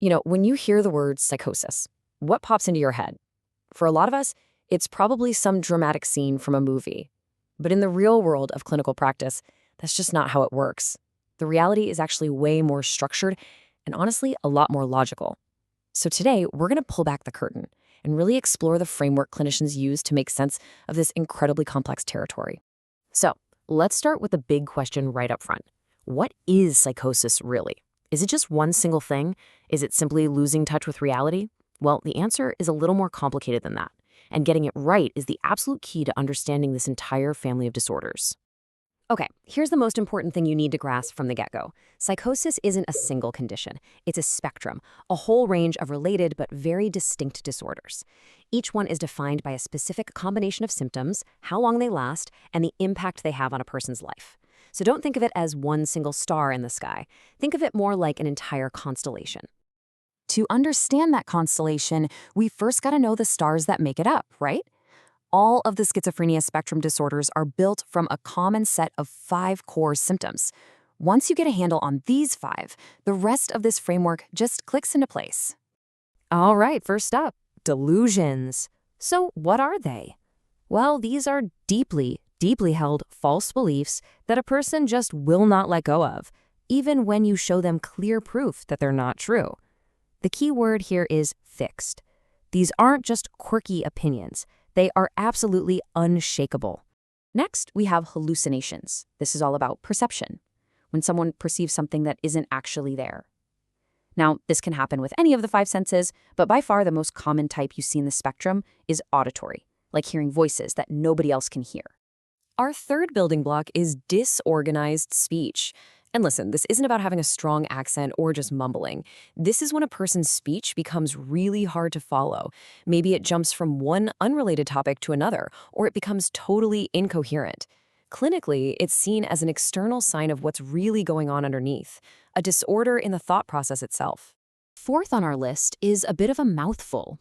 When you hear the word psychosis, what pops into your head? For a lot of us, it's probably some dramatic scene from a movie. But in the real world of clinical practice, that's just not how it works. The reality is actually way more structured and honestly, a lot more logical. So today, we're going to pull back the curtain and really explore the framework clinicians use to make sense of this incredibly complex territory. So let's start with the big question right up front. What is psychosis really? Is it just one single thing? Is it simply losing touch with reality? Well, the answer is a little more complicated than that. And getting it right is the absolute key to understanding this entire family of disorders. Okay, here's the most important thing you need to grasp from the get-go. Psychosis isn't a single condition. It's a spectrum, a whole range of related but very distinct disorders. Each one is defined by a specific combination of symptoms, how long they last, and the impact they have on a person's life. So don't think of it as one single star in the sky. Think of it more like an entire constellation. To understand that constellation, we first got to know the stars that make it up, right? All of the schizophrenia spectrum disorders are built from a common set of 5 core symptoms. Once you get a handle on these 5, the rest of this framework just clicks into place. All right, first up, delusions. So what are they? Well, these are deeply held false beliefs that a person just will not let go of, even when you show them clear proof that they're not true. The key word here is fixed. These aren't just quirky opinions. They are absolutely unshakable. Next, we have hallucinations. This is all about perception, when someone perceives something that isn't actually there. Now, this can happen with any of the 5 senses, but by far the most common type you see in the spectrum is auditory, like hearing voices that nobody else can hear. Our third building block is disorganized speech. And listen, this isn't about having a strong accent or just mumbling. This is when a person's speech becomes really hard to follow. Maybe it jumps from one unrelated topic to another, or it becomes totally incoherent. Clinically, it's seen as an external sign of what's really going on underneath, a disorder in the thought process itself. Fourth on our list is a bit of a mouthful: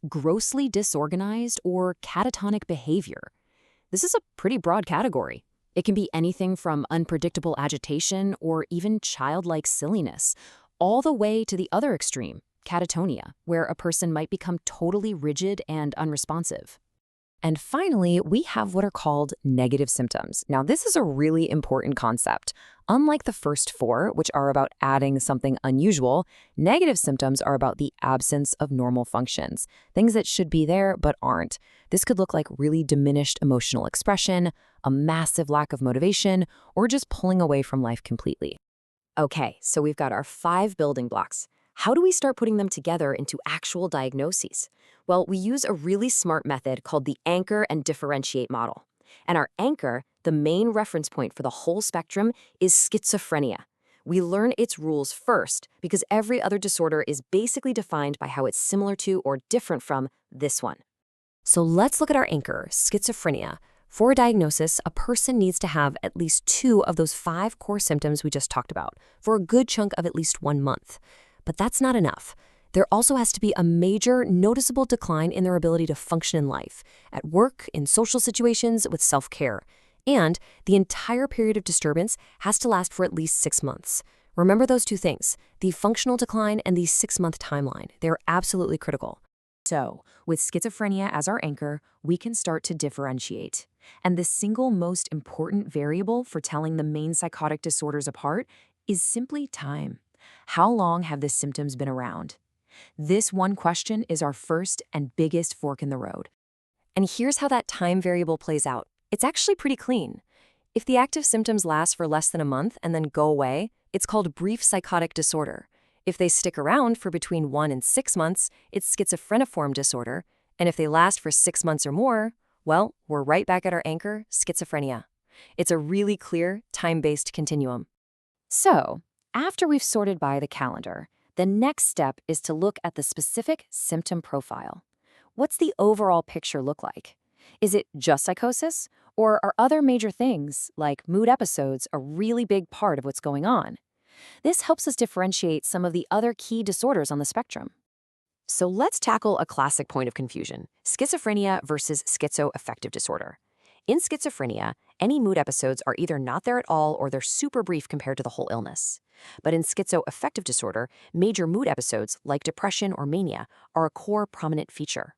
grossly disorganized or catatonic behavior. This is a pretty broad category. It can be anything from unpredictable agitation or even childlike silliness, all the way to the other extreme, catatonia, where a person might become totally rigid and unresponsive. And finally, we have what are called negative symptoms. Now, this is a really important concept. Unlike the first 4, which are about adding something unusual, negative symptoms are about the absence of normal functions, things that should be there but aren't. This could look like really diminished emotional expression, a massive lack of motivation, or just pulling away from life completely. Okay, so we've got our 5 building blocks. How do we start putting them together into actual diagnoses? Well, we use a really smart method called the anchor and differentiate model. And our anchor, the main reference point for the whole spectrum, is schizophrenia. We learn its rules first because every other disorder is basically defined by how it's similar to or different from this one. So let's look at our anchor, schizophrenia. For a diagnosis, a person needs to have at least 2 of those 5 core symptoms we just talked about for a good chunk of at least 1 month. But that's not enough. There also has to be a major, noticeable decline in their ability to function in life, at work, in social situations, with self-care. And the entire period of disturbance has to last for at least 6 months. Remember those 2 things, the functional decline and the 6-month timeline. They're absolutely critical. So, with schizophrenia as our anchor, we can start to differentiate. And the single most important variable for telling the main psychotic disorders apart is simply time. How long have the symptoms been around? This one question is our first and biggest fork in the road. And here's how that time variable plays out. It's actually pretty clean. If the active symptoms last for less than a month and then go away, it's called brief psychotic disorder. If they stick around for between 1 and 6 months, it's schizophreniform disorder. And if they last for 6 months or more, well, we're right back at our anchor, schizophrenia. It's a really clear, time-based continuum. So, after we've sorted by the calendar, the next step is to look at the specific symptom profile. What's the overall picture look like? Is it just psychosis? Or are other major things, like mood episodes, a really big part of what's going on? This helps us differentiate some of the other key disorders on the spectrum. So let's tackle a classic point of confusion: schizophrenia versus schizoaffective disorder. In schizophrenia, any mood episodes are either not there at all or they're super brief compared to the whole illness. But in schizoaffective disorder, major mood episodes, like depression or mania, are a core prominent feature.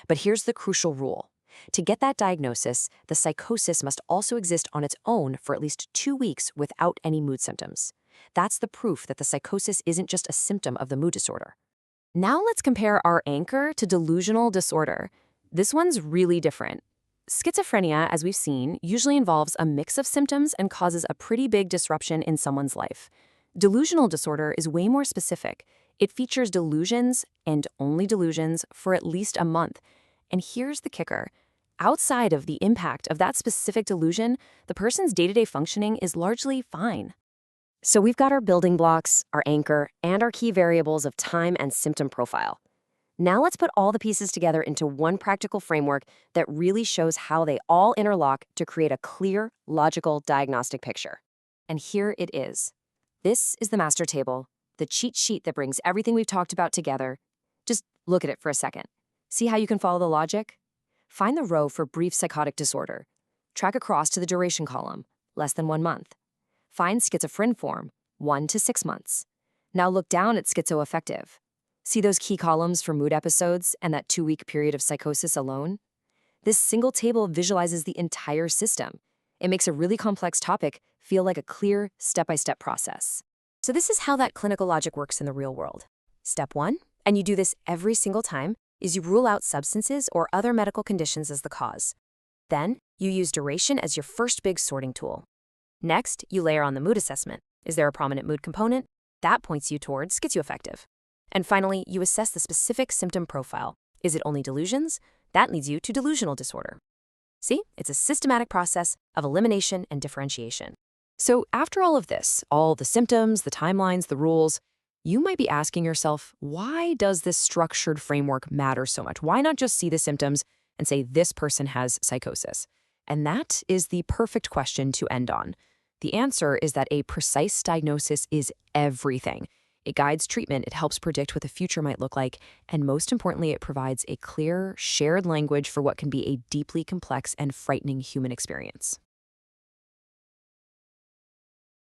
But here's the crucial rule. To get that diagnosis, the psychosis must also exist on its own for at least 2 weeks without any mood symptoms. That's the proof that the psychosis isn't just a symptom of the mood disorder. Now let's compare our anchor to delusional disorder. This one's really different. Schizophrenia, as we've seen, usually involves a mix of symptoms and causes a pretty big disruption in someone's life. Delusional disorder is way more specific. It features delusions, and only delusions, for at least a month. And here's the kicker. Outside of the impact of that specific delusion, the person's day-to-day functioning is largely fine. So we've got our building blocks, our anchor, and our key variables of time and symptom profile. Now let's put all the pieces together into one practical framework that really shows how they all interlock to create a clear, logical diagnostic picture. And here it is. This is the master table, the cheat sheet that brings everything we've talked about together. Just look at it for a second. See how you can follow the logic? Find the row for brief psychotic disorder. Track across to the duration column, less than 1 month. Find schizophreniform, 1 to 6 months. Now look down at schizoaffective. See those key columns for mood episodes and that 2-week period of psychosis alone? This single table visualizes the entire system. It makes a really complex topic feel like a clear, step-by-step process. So this is how that clinical logic works in the real world. Step 1, and you do this every single time, is you rule out substances or other medical conditions as the cause. Then, you use duration as your first big sorting tool. Next, you layer on the mood assessment. Is there a prominent mood component? That points you towards schizoaffective. And finally, you assess the specific symptom profile. Is it only delusions? That leads you to delusional disorder. See, it's a systematic process of elimination and differentiation. So after all of this, all the symptoms, the timelines, the rules, you might be asking yourself, why does this structured framework matter so much? Why not just see the symptoms and say this person has psychosis? And that is the perfect question to end on. The answer is that a precise diagnosis is everything. It guides treatment, it helps predict what the future might look like, and most importantly, it provides a clear, shared language for what can be a deeply complex and frightening human experience.